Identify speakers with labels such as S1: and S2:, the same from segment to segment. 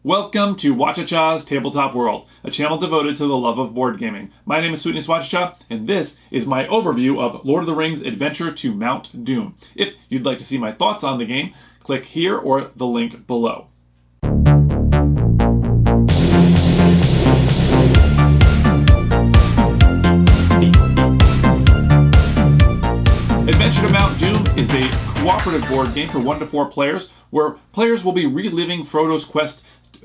S1: Welcome to Whachacha's Tabletop World, a channel devoted to the love of board gaming. My name is Sweetness Whachacha, and this is my overview of Lord of the Rings Adventure to Mount Doom. If you'd like to see my thoughts on the game, click here or the link below. Adventure to Mount Doom is a cooperative board game for 1 to 4 players, where players will be reliving Frodo's quest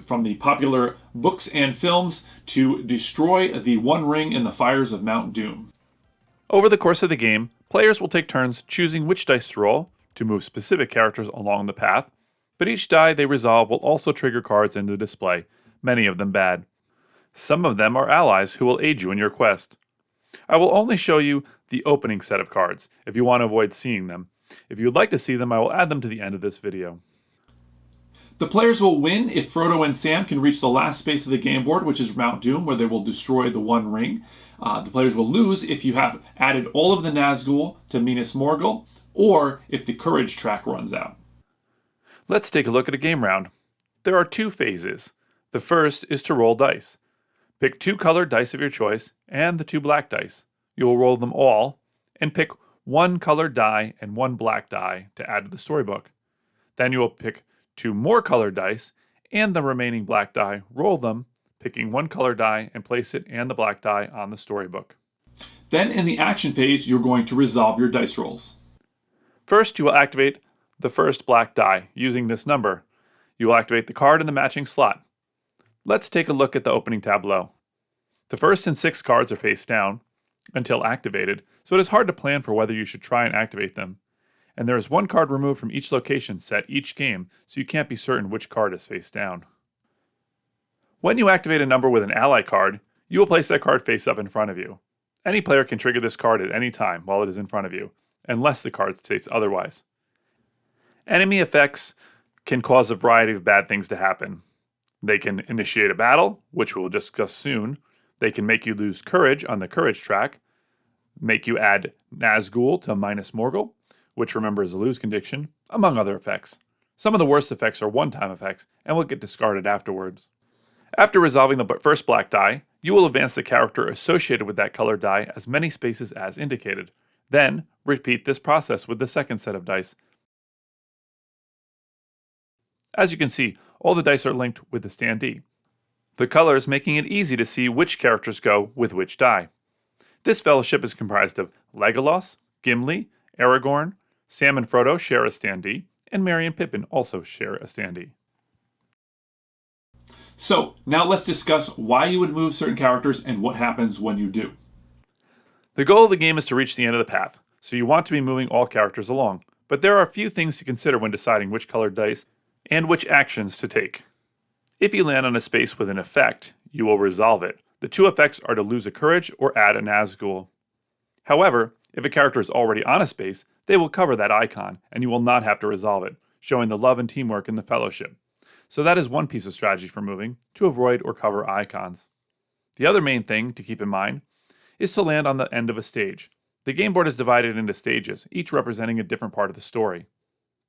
S1: from the popular books and films to destroy the One Ring in the fires of Mount Doom. Over the course of the game, players will take turns choosing which dice to roll to move specific characters along the path, but each die they resolve will also trigger cards into display, many of them bad. Some of them are allies who will aid you in your quest. I will only show you the opening set of cards, if you want to avoid seeing them. If you would like to see them, I will add them to the end of this video. The players will win if Frodo and Sam can reach the last space of the game board, which is Mount Doom, where they will destroy the One Ring. The players will lose if you have added all of the Nazgul to Minas Morgul, or if the Courage track runs out. Let's take a look at a game round. There are 2 phases. The first is to roll dice. Pick 2 colored dice of your choice and the 2 black dice. You will roll them all and pick 1 colored die and 1 black die to add to the storybook. Then you will pick 2 more colored dice and the remaining black die, roll them, picking 1 colored die and place it and the black die on the storybook. Then in the action phase, you're going to resolve your dice rolls. First, you will activate the first black die using this number. You will activate the card in the matching slot. Let's take a look at the opening tableau. The first and 6 cards are face down until activated, so it is hard to plan for whether you should try and activate them. And there is 1 card removed from each location set each game, so you can't be certain which card is face down. When you activate a number with an ally card, you will place that card face up in front of you. Any player can trigger this card at any time while it is in front of you, unless the card states otherwise. Enemy effects can cause a variety of bad things to happen. They can initiate a battle, which we'll discuss soon. They can make you lose courage on the Courage track, make you add Nazgul to Minas Morgul, which remember is a lose condition, among other effects. Some of the worst effects are one-time effects and will get discarded afterwards. After resolving the first black die, you will advance the character associated with that colored die as many spaces as indicated. Then, repeat this process with the second set of dice. As you can see, all the dice are linked with the standee, the colors making it easy to see which characters go with which die. This fellowship is comprised of Legolas, Gimli, Aragorn, Sam and Frodo share a standee, and Merry and Pippin also share a standee. So, now let's discuss why you would move certain characters and what happens when you do. The goal of the game is to reach the end of the path, so you want to be moving all characters along, but there are a few things to consider when deciding which colored dice and which actions to take. If you land on a space with an effect, you will resolve it. The 2 effects are to lose a courage or add a Nazgul. However, if a character is already on a space, they will cover that icon, and you will not have to resolve it, showing the love and teamwork in the fellowship. So that is one piece of strategy for moving, to avoid or cover icons. The other main thing to keep in mind is to land on the end of a stage. The game board is divided into stages, each representing a different part of the story.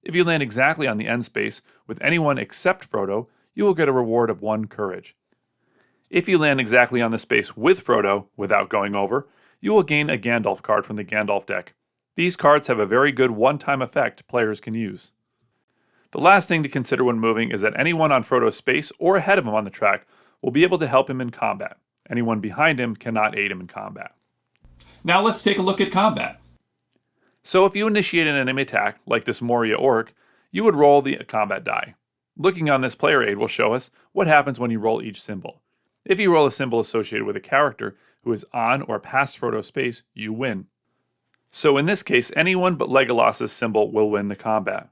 S1: If you land exactly on the end space with anyone except Frodo, you will get a reward of 1 courage. If you land exactly on the space with Frodo without going over, you will gain a Gandalf card from the Gandalf deck. These cards have a very good one-time effect players can use. The last thing to consider when moving is that anyone on Frodo's space or ahead of him on the track will be able to help him in combat. Anyone behind him cannot aid him in combat. Now let's take a look at combat. So if you initiate an enemy attack, like this Moria Orc, you would roll the combat die. Looking on this player aid will show us what happens when you roll each symbol. If you roll a symbol associated with a character who is on or past Frodo's space, you win. So in this case, anyone but Legolas' symbol will win the combat.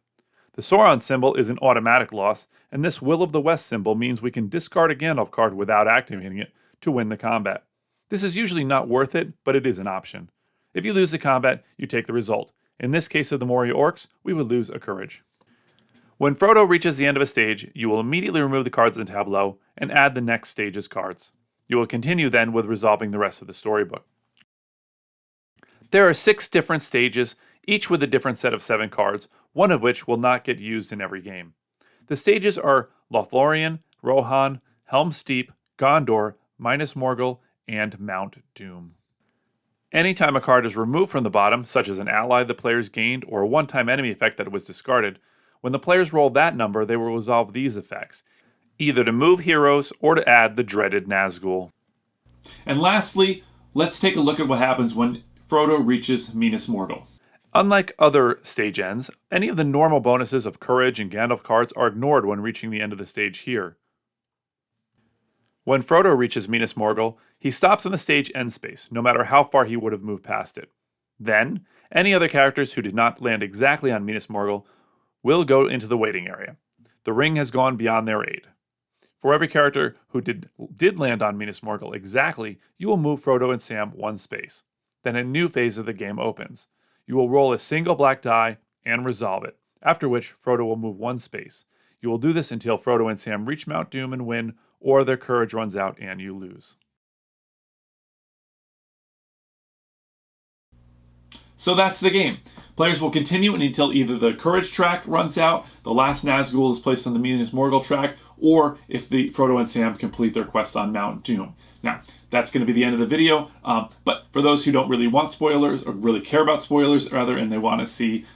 S1: The Sauron symbol is an automatic loss, and this Will of the West symbol means we can discard a Gandalf card without activating it to win the combat. This is usually not worth it, but it is an option. If you lose the combat, you take the result. In this case of the Moria Orcs, we would lose a courage. When Frodo reaches the end of a stage, you will immediately remove the cards in the tableau and add the next stage's cards. You will continue then with resolving the rest of the storybook. There are 6 different stages, each with a different set of 7 cards, one of which will not get used in every game. The stages are Lothlorien, Rohan, Helm's Deep, Gondor, Minas Morgul, and Mount Doom. Anytime a card is removed from the bottom, such as an ally the players gained or a one-time enemy effect that was discarded, when the players roll that number, they will resolve these effects, either to move heroes or to add the dreaded Nazgul. And lastly, let's take a look at what happens when Frodo reaches Minas Morgul. Unlike other stage ends, any of the normal bonuses of Courage and Gandalf cards are ignored when reaching the end of the stage here. When Frodo reaches Minas Morgul, he stops in the stage end space, no matter how far he would have moved past it. Then, any other characters who did not land exactly on Minas Morgul will go into the waiting area. The ring has gone beyond their aid. For every character who did land on Minas Morgul exactly, you will move Frodo and Sam one space. Then a new phase of the game opens. You will roll a single black die and resolve it, after which Frodo will move one space. You will do this until Frodo and Sam reach Mount Doom and win, or their courage runs out and you lose. So that's the game. Players will continue until either the courage track runs out, the last Nazgul is placed on the Minas Morgul track, or if the Frodo and Sam complete their quest on Mount Doom. Now, that's going to be the end of the video, but for those who don't really want spoilers, or really care about spoilers rather, and they want to see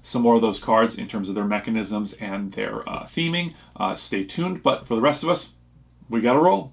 S1: some more of those cards in terms of their mechanisms and their theming, stay tuned. But for the rest of us, we gotta roll.